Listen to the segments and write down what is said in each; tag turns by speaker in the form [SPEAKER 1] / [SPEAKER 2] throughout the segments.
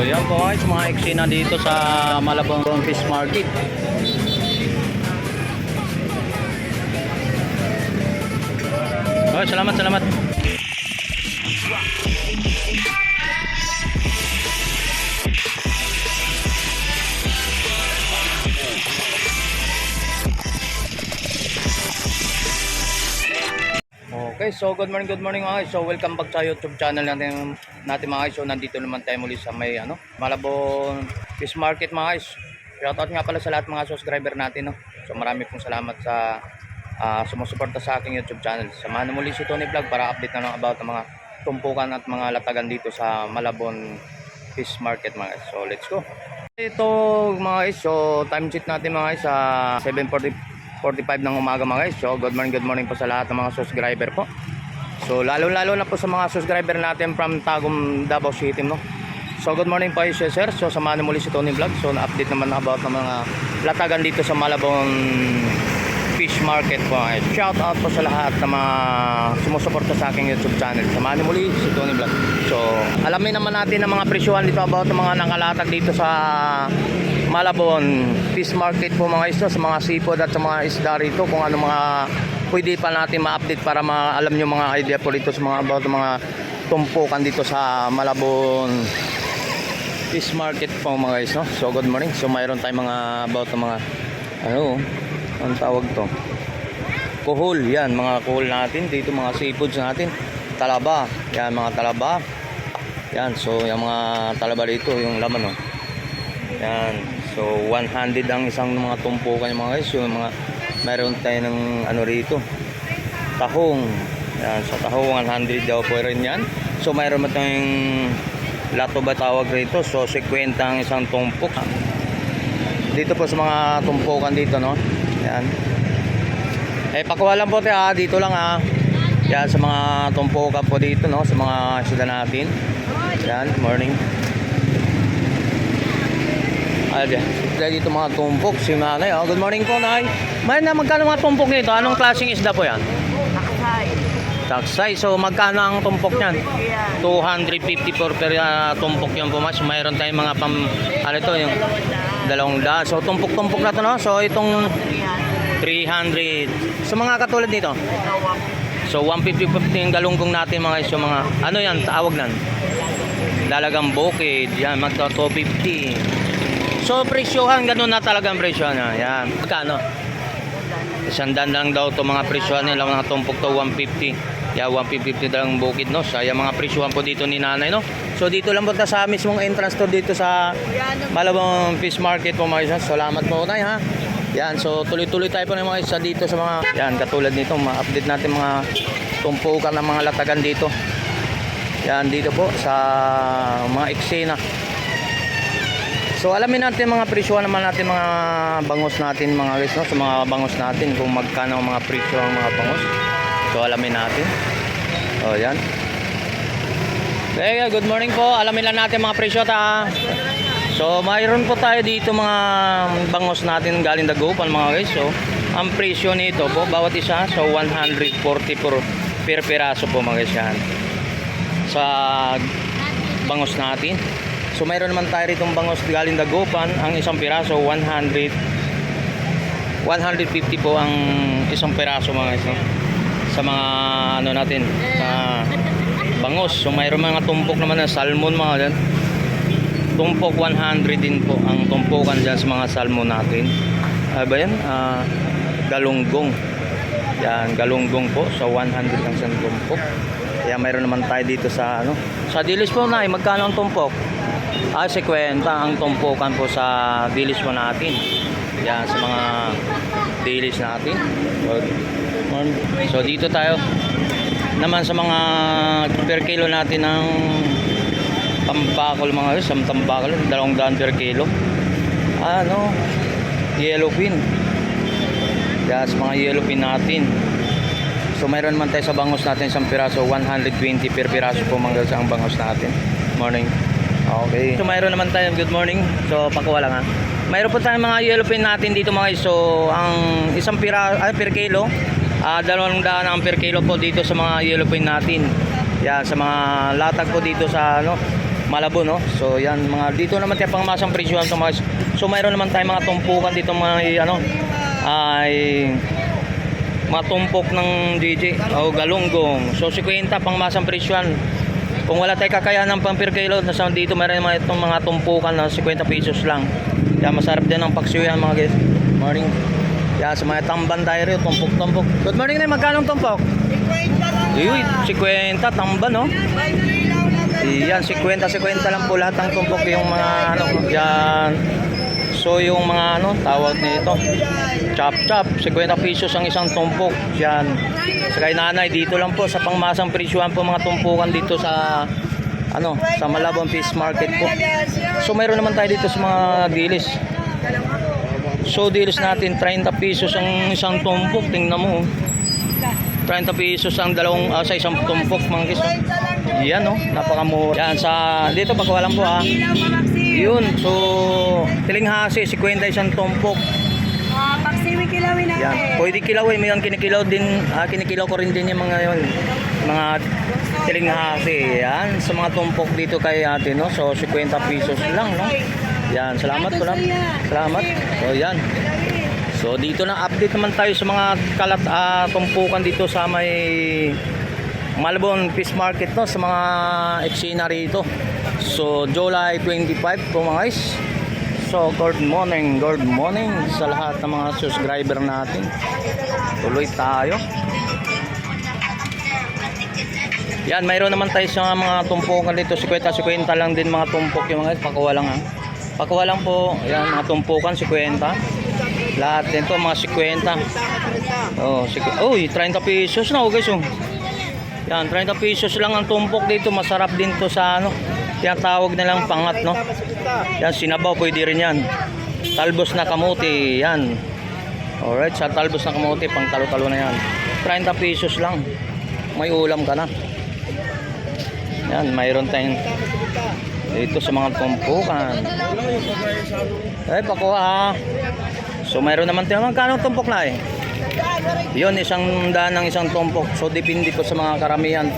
[SPEAKER 1] Ayan po guys, mga eksena dito sa Malabon Fish Market. Oh, salamat, salamat. Okay, so good morning mga guys. So welcome back sa YouTube channel natin mga guys. So nandito naman tayo muli sa may Malabon Fish Market mga guys. Shoutout nga pala sa lahat mga subscriber natin, no. So marami pong salamat sa sumusuporta sa aking YouTube channel. Samahan muli si Tony Vlog para update na lang about ang mga tumpukan at mga latagan dito sa Malabon Fish Market mga guys. So let's go. Ito mga guys, so time sheet natin mga guys sa 7:45 ng umaga mga guys. So good morning po sa lahat ng mga subscriber po. So lalo na po sa mga subscriber natin from Tagum, Davao City, no. So good morning po sir. So samahan muli si Tony Vlog. So na-update naman about ng mga latagan dito sa Malabon Fish Market po. Shout out po sa lahat ng mga sumusuporta sa aking YouTube channel. Samahan muli si Tony Vlog. So alamin naman natin ang mga presyuhan dito about ng mga nakalatag dito sa Malabon Fish Market po mga isda, sa mga seafood at sa mga isda rito, kung ano mga pwede pa natin ma-update para alam nyo mga idea po dito sa mga about mga tumpukan dito sa Malabon Fish Market po mga guys, no? So good morning. So mayroon tayong mga about mga ang tawag to, kuhol, yan mga kuhol natin dito, mga seafoods natin, talaba, yan mga talaba, yan. So yung mga talaba dito, yung laman, no? Yan. So 100 ang isang mga tumpukan yung mga guys. Yung mga mayroon tayo ng rito, tahong, yan. Sa tahong 100 daw po rin yan. So mayroon mo tayong lato ba tawag rito. So 50 ang isang tumpok dito po sa mga tumpukan dito, no. Yan. Pakuha lang po tayo dito lang yan sa mga tumpukan po dito, no, sa mga isda natin. Yan, morning. Dahil dito mga tumpok si nanay. Good morning po, nay. May na magkano mga tumpok nito? Anong klaseng isda po yan? Taksay. So magkano ang tumpok niyan? 250 per tumpok yan po mas. Mayroon tayong mga yung 200. So tumpok-tumpok na to, no? So itong 300. So mga katulad nito. So 150 yung galunggong natin mga iso, mga yan tawag nan? Dalagang bukid. Yan magto 250. So presyohan ganun na talagang presyo na. Yan. Magkano? 100 lang daw to mga presyohan nila, mga tumpok to 150. Yeah, 150 lang bukid, no. So yung mga presyohan po dito ni nanay, no. So dito lang po sa mismong entrance to dito sa Malabon Fish Market po mga isa. Salamat po nay ha. Yan, so tuloy-tuloy tayo po ng mga isa dito sa mga yan katulad nito, ma-update natin mga tumpukan ng mga latagan dito. Yan dito po sa mga eksena. So alamin natin mga presyo naman natin mga bangos natin mga guys, no? Sa mga bangos natin kung magkano ang mga presyo ang mga bangos. So alamin natin. Oh yan. Okay, good morning po. Alamin lang natin mga presyo So mayroon po tayo dito mga bangos natin galing Dagupan mga guys. So ang presyo nito po bawat isa so 140 per piraso po mga guys yan. Sa bangos natin. So mayroon naman tayo ritong bangos galing Dagupan, ang isang piraso 150 po ang isang piraso mga guys, no? Sa mga natin sa bangos. So mayroon mga tumpok naman ng salmon mga dyan. Tumpok 100 din po ang tumpukan dyan sa mga salmon natin. Ba yan? Galunggong. Yan, galunggong po. So 100 ang isang tumpok. Kaya mayroon naman tayo dito sa sa dilis po na magkano ang tumpok? 50 ang tumpukan po sa dilis po natin. Yan sa mga dilis natin. So dito tayo naman sa mga per kilo natin ng tambakol mga guys, ang tambakol 200 per kilo. Yellowfin. Yan sa mga yellowfin natin. So mayroon naman tayo sa bangos natin isang piraso 120 per piraso po mga guys ang bangos natin. Morning. Okay. So mayroon naman tayo, good morning. So pakuha lang mayroon po tayong mga yellowfin natin dito mga guys. So ang isang per kilo 200 ang per kilo po dito sa mga yellowfin natin. Yan sa mga latag po dito sa Malabo, no? So yan, mga dito naman tayo pangmasang presyo to mga. So mayroon naman tayong mga tumpukan dito mga ano ay mga tumpok ng DJ o galunggong. So 50 pangmasang presyo. Kung wala tayong kakayahan ng pang per kilo, nasa dito mayroon naman itong mga tumpukan na 50 pesos lang. Yan, masarap din ang paksiw yan mga guys. Morning. Yan, sa mga tamban tayo rin, tumpok-tumpok. Good morning na, magkano tumpok? 50 tamban, no? Yan, 50 lang po lahat ng tumpok yung mga ano, yan. So yung mga ano, tawag nito, chop-chop, 50 pesos ang isang tumpok. Yan. Sa kay nanay, dito lang po sa pangmasang presyuhan po mga tumpukan dito sa ano, sa Malabon Fish Market po. So mayroon naman tayo dito sa mga dilis. So dilis natin 30 pesos ang isang tumpok, tingnan mo. 30 pesos ang sa isang tumpok mga guys. Yan, no, napakamura. Yan sa dito pagkawalan po ha. Yun, so tilinghasi 50 isang tumpok.
[SPEAKER 2] Paksiwi kilawin natin.
[SPEAKER 1] Yan, pwede kilawin, may kinikilaw din, kinikilaw ko rin din yung mga yun, mga tilinghasi. Yan, sa mga tumpok dito kay ate, no. So 50 pesos lang, no. Yan, salamat po lang. Salamat. So yan. So dito na update naman tayo sa mga kalat tumpukan dito sa may Malabon Fish Market, no, sa mga eksena rito. So July 25 po mga guys. So good morning sa lahat ng mga subscriber natin. Tuloy tayo. Yan, mayroon naman tayo sa mga tumpukan dito, 50 lang din mga tumpok yung mga guys, pakuha lang ha. Pakuha lang po, yan mga tumpukan 50. Lahat nito mga 50. Oh, 30 pesos na guys. Oh. Yan, 30 pesos lang ang tumpok dito. Masarap din to sa ano, tinatawag nilang pangat, no. Yan, sinabaw pwede rin yan. Talbos na kamuti, yan. Alright, sa talbos na kamuti, pang talo-talo na yan. 30 pesos lang. May ulam ka na. Yan, mayroon tayong dito sa mga tumpukan. Eh, pakuha ha. So mayroon naman tayo, magkano tumpok na eh? Yun, 100 ng isang tumpok. So depende po sa mga karamihan,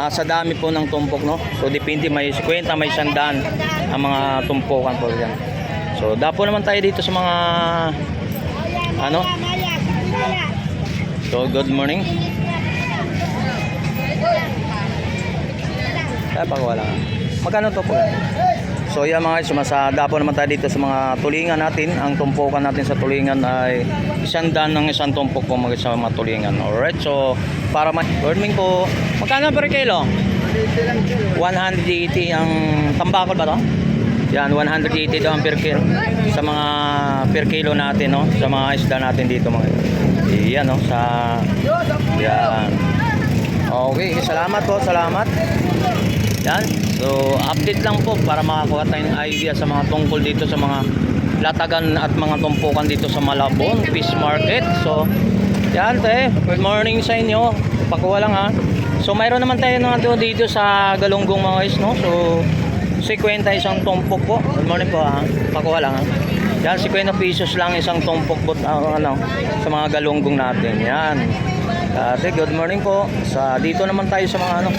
[SPEAKER 1] sa dami po ng tumpok, no. So depende, may 50, may 100 ang mga tumpukan po yan. So dapo naman tayo dito sa mga ano. So good morning. Pag wala. Magkano to po? So yan mga guys, dapo naman tayo dito sa mga tulingan natin. Ang tumpukan natin sa tulingan ay 100 ng isang tumpok po mga sa mga tulingan. Alright, so para morning po. Magkano per kilo? 180 ang tambakol ba to? Yan, 180 daw ang per kilo. Sa mga per kilo natin, no? Sa mga isda natin dito mga. Yan, no? Sa yan. Okay, salamat po, salamat. Yan. So, update lang po para makakuha tayong idea sa mga tungkol dito sa mga latagan at mga tumpukan dito sa Malabon Fish Market. So, yan te. Good morning sa inyo. Pakuha lang ha. So, mayroon naman tayo dito sa galunggong mga guys, no? So, 50 isang tumpok po. Good morning po ha. Pakuha lang ha. Yan, 50 pesos lang isang tumpok po, ano, sa mga galunggong natin. Yan. Kasi good morning po. Dito naman tayo sa mga ano,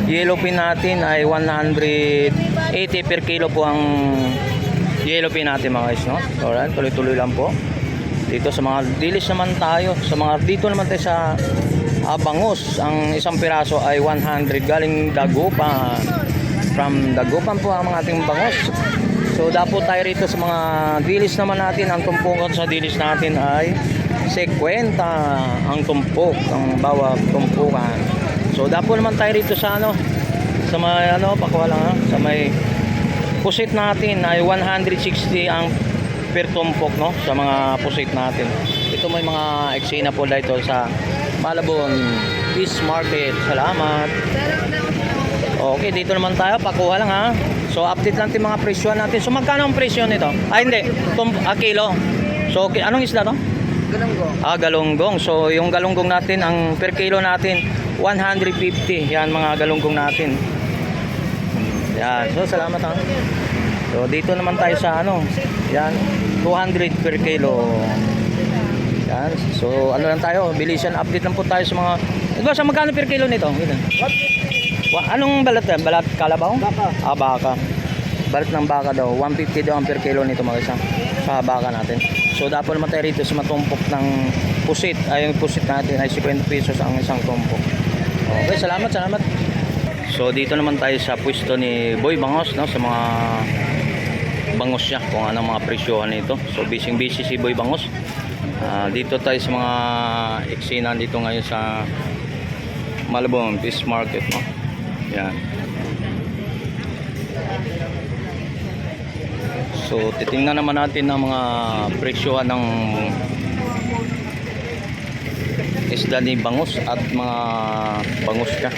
[SPEAKER 1] yellowfin natin ay 180 per kilo po ang yellowfin natin mga guys, no? Alright, tuloy-tuloy lang po. Dito sa mga dilis naman tayo. Dito naman tayo sa bangus. Ang isang piraso ay 100 galing Dagupan. From Dagupan po ang mga ating bangus. So dapo tayo rito sa mga dilis naman natin. Ang tumpukan sa dilis natin ay 50 ang tumpok, ang bawat tumpukan. So dapo naman tayo rito sa ano, sa may ano, pakuha lang ha, sa may pusit natin ay 160 ang per tumpok, no, sa mga pusit natin. Ito may mga eksena po dito sa Malabon Fish Market. Salamat. Okay, dito naman tayo, pakuha lang ha. So update lang yung mga presyo natin. So magkano ang presyo nito? Hindi, kilo. So anong isda to?
[SPEAKER 2] Galunggong.
[SPEAKER 1] Galunggong. So yung galunggong natin, ang per kilo natin 150. Yan mga galunggong natin. Yan. So salamat ha. So dito naman tayo sa ano. Yan, 200 per kilo. Yan. So ano lang tayo, bilisan update lang po tayo sa mga. Ito sa magkano per kilo nito? Anong balat yan? Balat kalabaw?
[SPEAKER 2] Baka.
[SPEAKER 1] Baka. Balat ng baka daw, 150 daw ang per kilo nito mga guys, sa baka natin. So dapat naman tayo rito sa matumpok ng pusit. Ay, yung pusit natin ay 50 pesos ang isang tumpok. Okay, salamat. So dito naman tayo sa pwesto ni Boy Bangos, no, sa mga bangos niya, kung anong mga presyohan nito. So busy si Boy Bangos. Dito tayo sa mga eksena dito ngayon sa Malabon Fish Market, no. Yan. So titingnan naman natin ang mga presyohan ng isda ni Bangos at mga bangos niya.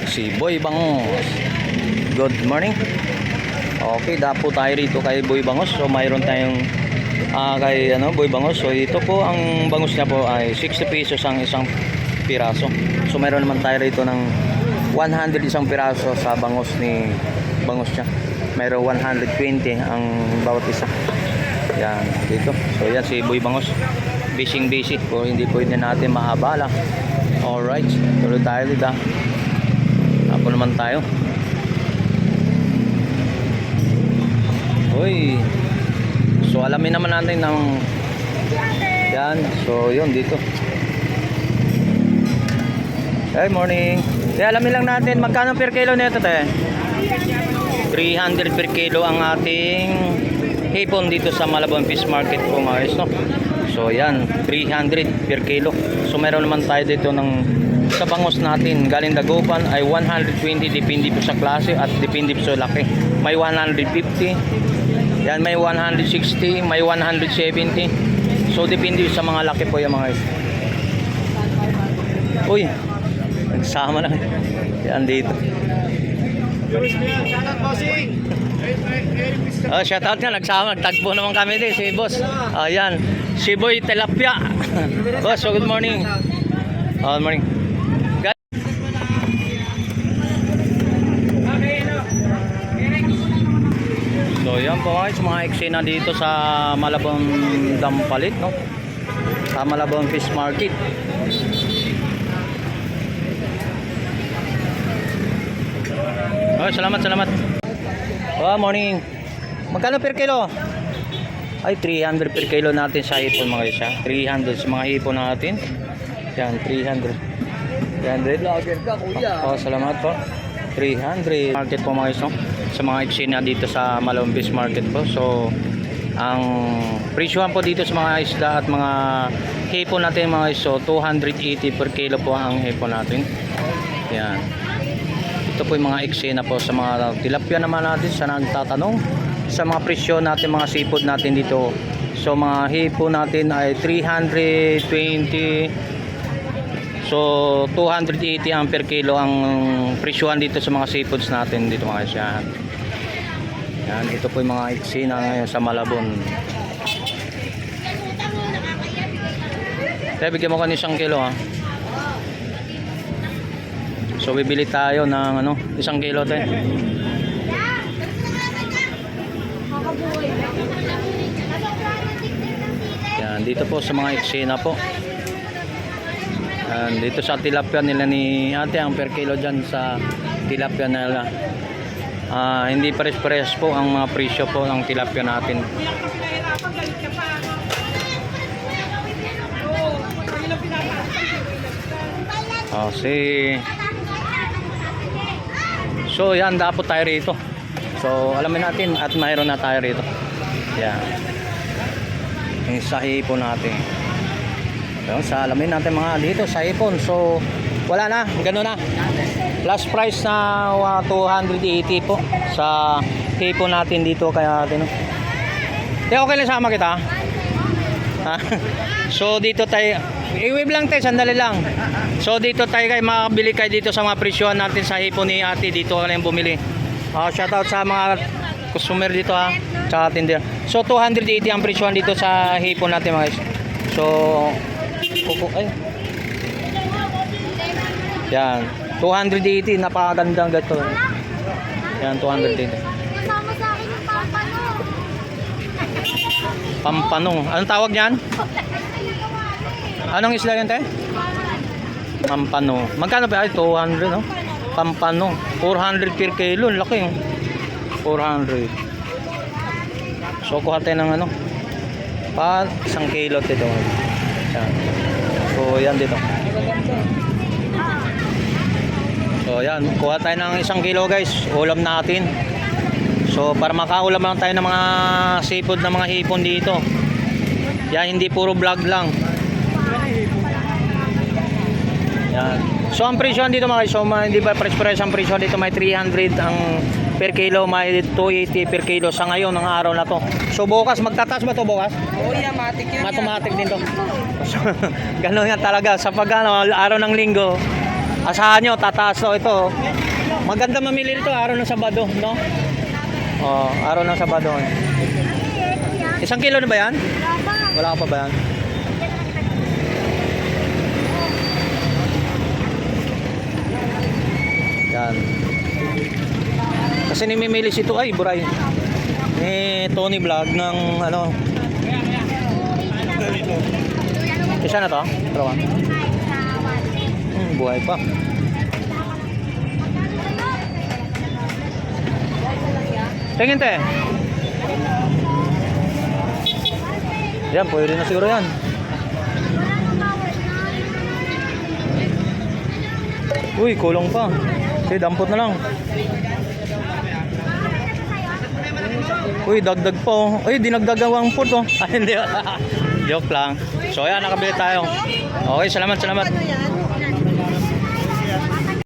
[SPEAKER 1] Si Boy Bangos. Good morning. Okay, dapo tayo rito kay Boy Bangos. So mayroon tayong kay Boy Bangos. So ito po ang bangos niya po ay 60 pesos ang isang piraso. So mayroon naman tayo rito ng 100 isang piraso sa bangos ni Bangos niya. Mayroon 120 ang bawat isa. Yan, dito. So yan si Boy Bangos. Busy. Kung hindi pwede natin mahabala. Alright, tuloy tayo dito. Apo naman tayo. Uy. So alamin naman natin ng yan. So yun dito. Hey, morning. Alamin lang natin magkano per kilo nito, te? 300 per kilo ang ating hipon dito sa Malabon Fish Market po mga guys, no? So yan, 300 per kilo. So meron naman tayo dito ng sa bangos natin galing Dagupan ay 120, depende po sa klase at depende po sa laki. May 150, yan, may 160, may 170. So depende sa mga laki po yung mga guys. Uy, nagsama na yan dito. Oh, shout out nga, nagtagpo naman kami din si boss. Ayan, si Boy Tilapia. Boss, so good morning. Good morning. So yan po guys, mga eksena dito sa Malabon Dampalit, no? Sa Malabon Fish Market. Oh, salamat. Oh, morning. Magkano per kilo? Ay, 300 per kilo natin sa hipon mga guys, ha? 300 sa mga hipon natin. Yan, 300. 300. Oh, salamat po. 300. Market po mga guys, no? Sa mga eksena dito sa Malabon Fish Market po. So, ang presyohan po dito sa mga isda at mga hipon natin mga guys, so 280 per kilo po ang hipon natin. Yan. Ito po yung mga eksena po sa mga tilapia naman natin sa nagtatanong sa mga presyo natin, mga seafood natin dito. So mga hipo natin ay 320, so 280 ang per kilo ang presyohan dito sa mga seafoods natin dito mga siya. Yan, ito po yung mga eksena ngayon sa Malabon. Kaya bigyan mo ko ng 1 kilo, ha. So bibili tayo ng 1 kilo tayo. Yan, dito po sa mga eksena po. Yan, dito sa tilapia nila ni ate, ang per kilo dyan sa tilapia nila. Hindi pares-pares po ang mga presyo po ng tilapia natin. So yan, dapat tayo rito. So alamin natin at mayroon na tayo rito. Yan. Yung sa hipon natin. So, sa alamin natin mga dito sa hipon. So wala na, gano'n na. Last price na 280 po sa hipon natin dito kaya atin. Okay lang sama kita. So dito tayo, i-wave lang tayo, sandali lang. So dito tayo kayo makabili kayo dito sa mga presyohan natin sa hipon ni ate, dito ka lang bumili. Shout out sa mga customer dito, ha, sa tender. So 280 ang presyohan dito sa hipon natin mga guys. So yan, 280, napakagandang gato. Yan, 280.
[SPEAKER 3] Kasama sa akin yung pampano.
[SPEAKER 1] Pampano. Anong tawag niyan? Anong isla yan, te? Pampano. Magkano pa? Ay, 200, no? Pampano. 400 per kilo. Laki, oh. 400. So kuha tayo ng ano? Pa 1 kilo dito. Yan. So yan dito. So yan, kuha tayo ng 1 kilo guys. Ulam natin. So para makaulam lang tayo ng mga seafood na mga hipon dito. Yan, hindi puro vlog lang. Yan. So ang presyo dito mga guys, so hindi ba press ang presyo dito, may 300 ang per kilo, may 280 per kilo sa ngayon ng araw na to. So bukas magtataas ba to bukas?
[SPEAKER 2] Oo, yeah, matik yun.
[SPEAKER 1] Automatic din to. So, ganun nga talaga sa pag ano, araw ng linggo. Asahan nyo, tataas to ito. Maganda mamili dito araw ng Sabado, no? Oh, araw ng Sabado. 1 kilo na ba yan? Wala pa ba yan? Yan. Kasi nimimilis ito ay buray. Tony Vlog ng ano. Isa na to? Dalawa. Buhay pa. Tingin te. Yan, pwede na siguro yan. Uy, kulong pa. Sige, dampot na lang. Uy, dagdag po. Uy, dinagdagawang po to. Ah, hindi. Joke lang. So, ayan, nakabili tayo. Okay, salamat.